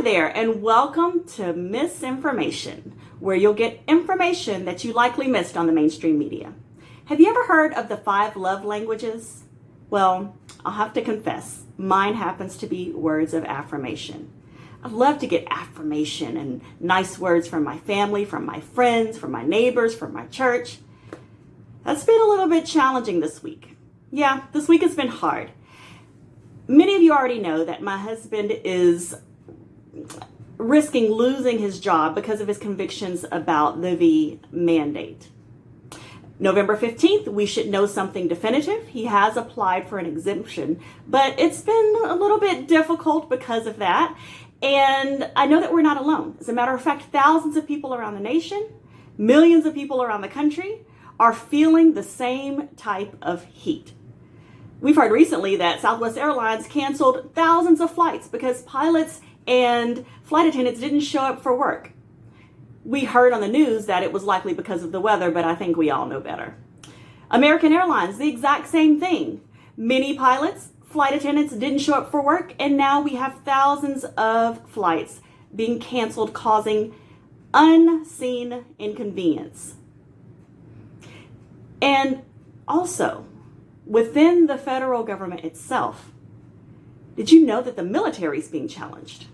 there, and welcome to Misinformation, where you'll get information that you likely missed on the mainstream media. Have you ever heard of the 5 love languages? Well, I'll have to confess, mine happens to be words of affirmation. I love to get affirmation and nice words from my family, from my friends, from my neighbors, from my church. That's been a little bit challenging this week. Yeah, this week has been hard. Many of you already know that my husband is risking losing his job because of his convictions about the V mandate. November 15th, we should know something definitive. He has applied for an exemption, but it's been a little bit difficult because of that. And I know that we're not alone. As a matter of fact, thousands of people around the nation, millions of people around the country are feeling the same type of heat. We've heard recently that Southwest Airlines canceled thousands of flights because pilots and flight attendants didn't show up for work. We heard on the news that it was likely because of the weather, but I think we all know better. American Airlines, the exact same thing. Many pilots, flight attendants didn't show up for work, and now we have thousands of flights being canceled, causing unseen inconvenience. And also, within the federal government itself, did you know that the military is being challenged?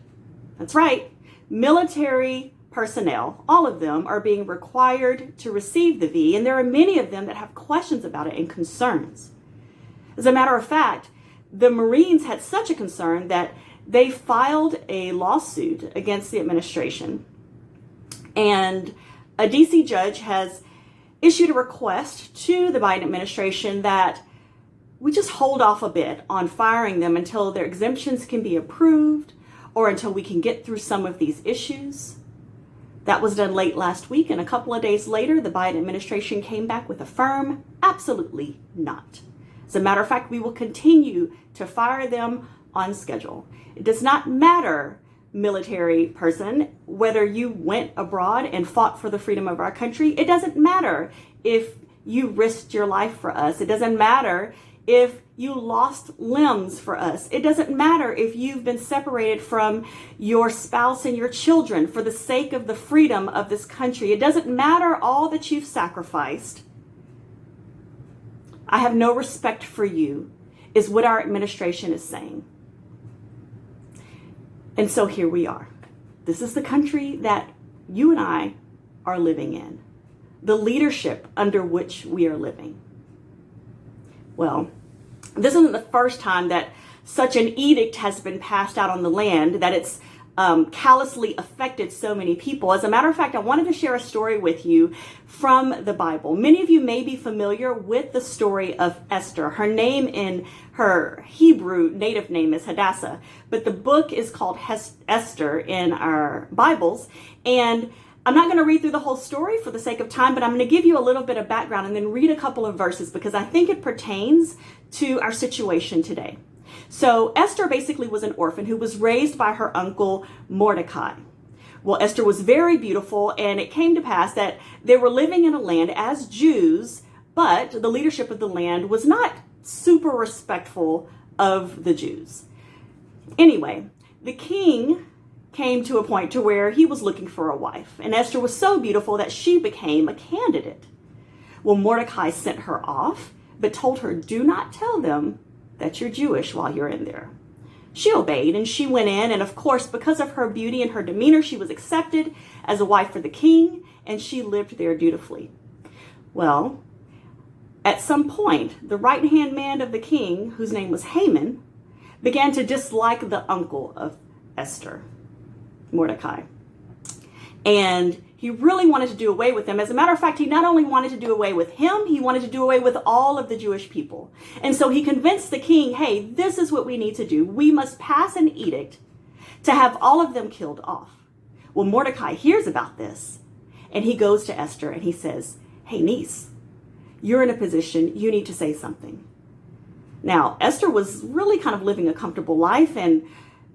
That's right. Military personnel, all of them, are being required to receive the V, and there are many of them that have questions about it and concerns. As a matter of fact, the Marines had such a concern that they filed a lawsuit against the administration, and a DC judge has issued a request to the Biden administration that we just hold off a bit on firing them until their exemptions can be approved or until we can get through some of these issues. That was done late last week, and a couple of days later, the Biden administration came back with a firm, absolutely not. As a matter of fact, we will continue to fire them on schedule. It does not matter, military person, whether you went abroad and fought for the freedom of our country. It doesn't matter if you risked your life for us. It doesn't matter if you lost limbs for us. It doesn't matter if you've been separated from your spouse and your children for the sake of the freedom of this country. It doesn't matter all that you've sacrificed. I have no respect for you, is what our administration is saying. And so here we are. This is the country that you and I are living in, the leadership under which we are living. Well, this isn't the first time that such an edict has been passed out on the land, that it's callously affected so many people. As a matter of fact, I wanted to share a story with you from the Bible. Many of you may be familiar with the story of Esther. Her name in her Hebrew native name is Hadassah, but the book is called Esther in our Bibles. And I'm not going to read through the whole story for the sake of time, but I'm going to give you a little bit of background and then read a couple of verses because I think it pertains to our situation today. So Esther basically was an orphan who was raised by her uncle Mordecai. Well, Esther was very beautiful, and it came to pass that they were living in a land as Jews, but the leadership of the land was not super respectful of the Jews. Anyway, the king came to a point to where he was looking for a wife, and Esther was so beautiful that she became a candidate. Well, Mordecai sent her off, but told her, do not tell them that you're Jewish while you're in there. She obeyed, and she went in, and of course, because of her beauty and her demeanor, she was accepted as a wife for the king, and she lived there dutifully. Well, at some point, the right-hand man of the king, whose name was Haman, began to dislike the uncle of Esther, Mordecai. And he really wanted to do away with him. As a matter of fact, he not only wanted to do away with him, he wanted to do away with all of the Jewish people. And so he convinced the king, hey, this is what we need to do. We must pass an edict to have all of them killed off. Well, Mordecai hears about this, and he goes to Esther and he says, hey, niece, you're in a position, you need to say something. Now, Esther was really kind of living a comfortable life, and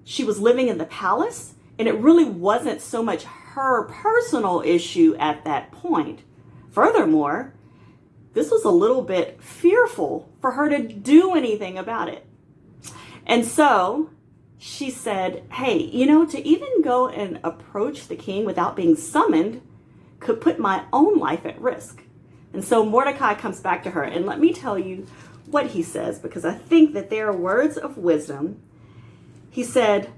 she was living in the palace, and it really wasn't so much her personal issue at that point. Furthermore, this was a little bit fearful for her to do anything about it. And so she said, hey, to even go and approach the king without being summoned could put my own life at risk. And so Mordecai comes back to her, and let me tell you what he says, because I think that they are words of wisdom. He said,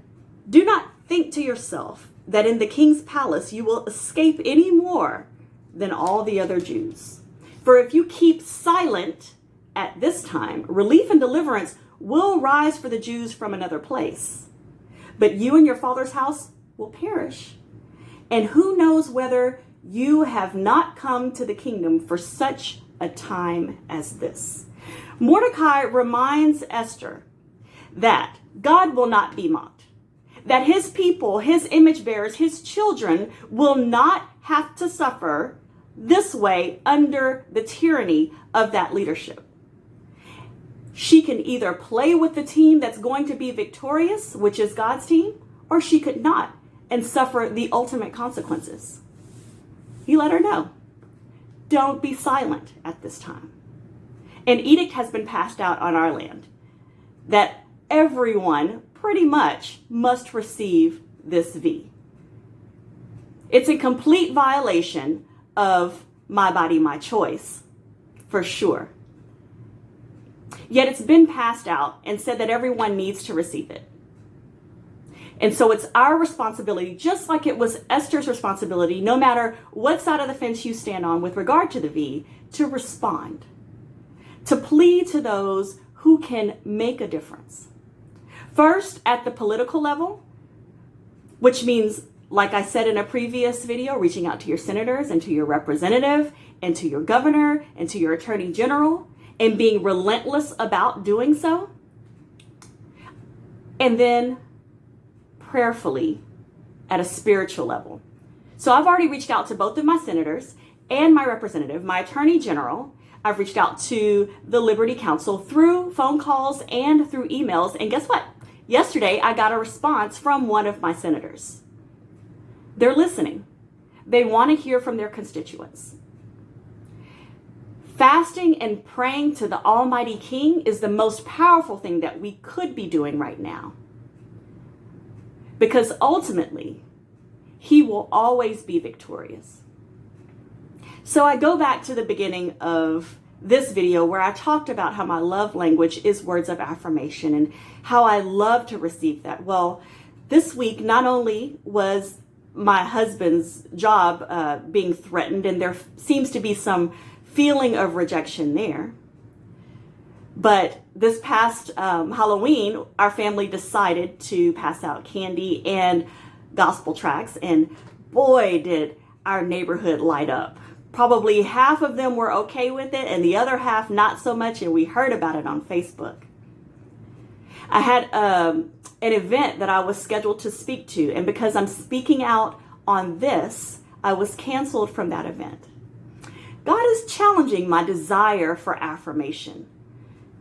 do not think to yourself that in the king's palace you will escape any more than all the other Jews. For if you keep silent at this time, relief and deliverance will rise for the Jews from another place. But you and your father's house will perish. And who knows whether you have not come to the kingdom for such a time as this. Mordecai reminds Esther that God will not be mocked, that his people, his image bearers, his children will not have to suffer this way under the tyranny of that leadership. She can either play with the team that's going to be victorious, which is God's team, or she could not and suffer the ultimate consequences. He let her know, don't be silent at this time. An edict has been passed out on our land that everyone pretty much must receive this V. It's a complete violation of my body, my choice, for sure. Yet it's been passed out and said that everyone needs to receive it. And so it's our responsibility, just like it was Esther's responsibility, no matter what side of the fence you stand on with regard to the V, to respond, to plead to those who can make a difference. First, at the political level, which means, like I said in a previous video, reaching out to your senators and to your representative and to your governor and to your attorney general, and being relentless about doing so. And then prayerfully at a spiritual level. So I've already reached out to both of my senators and my representative, my attorney general. I've reached out to the Liberty Counsel through phone calls and through emails. And guess what? Yesterday, I got a response from one of my senators. They're listening. They want to hear from their constituents. Fasting and praying to the Almighty King is the most powerful thing that we could be doing right now. Because ultimately, he will always be victorious. So I go back to the beginning of this video where I talked about how my love language is words of affirmation and how I love to receive that. Well, this week, not only was my husband's job being threatened, and there seems to be some feeling of rejection there. But this past Halloween, our family decided to pass out candy and gospel tracts, and boy, did our neighborhood light up. Probably half of them were okay with it, and the other half not so much, and we heard about it on Facebook. I had an event that I was scheduled to speak to, and because I'm speaking out on this, I was canceled from that event. God is challenging my desire for affirmation,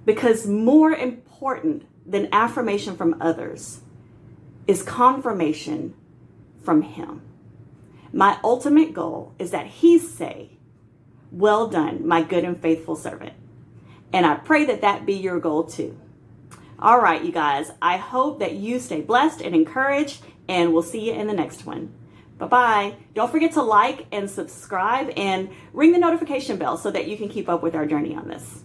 because more important than affirmation from others is confirmation from Him. My ultimate goal is that He say, well done, my good and faithful servant. And I pray that that be your goal too. All right, you guys, I hope that you stay blessed and encouraged, and we'll see you in the next one. Bye-bye. Don't forget to like and subscribe and ring the notification bell so that you can keep up with our journey on this.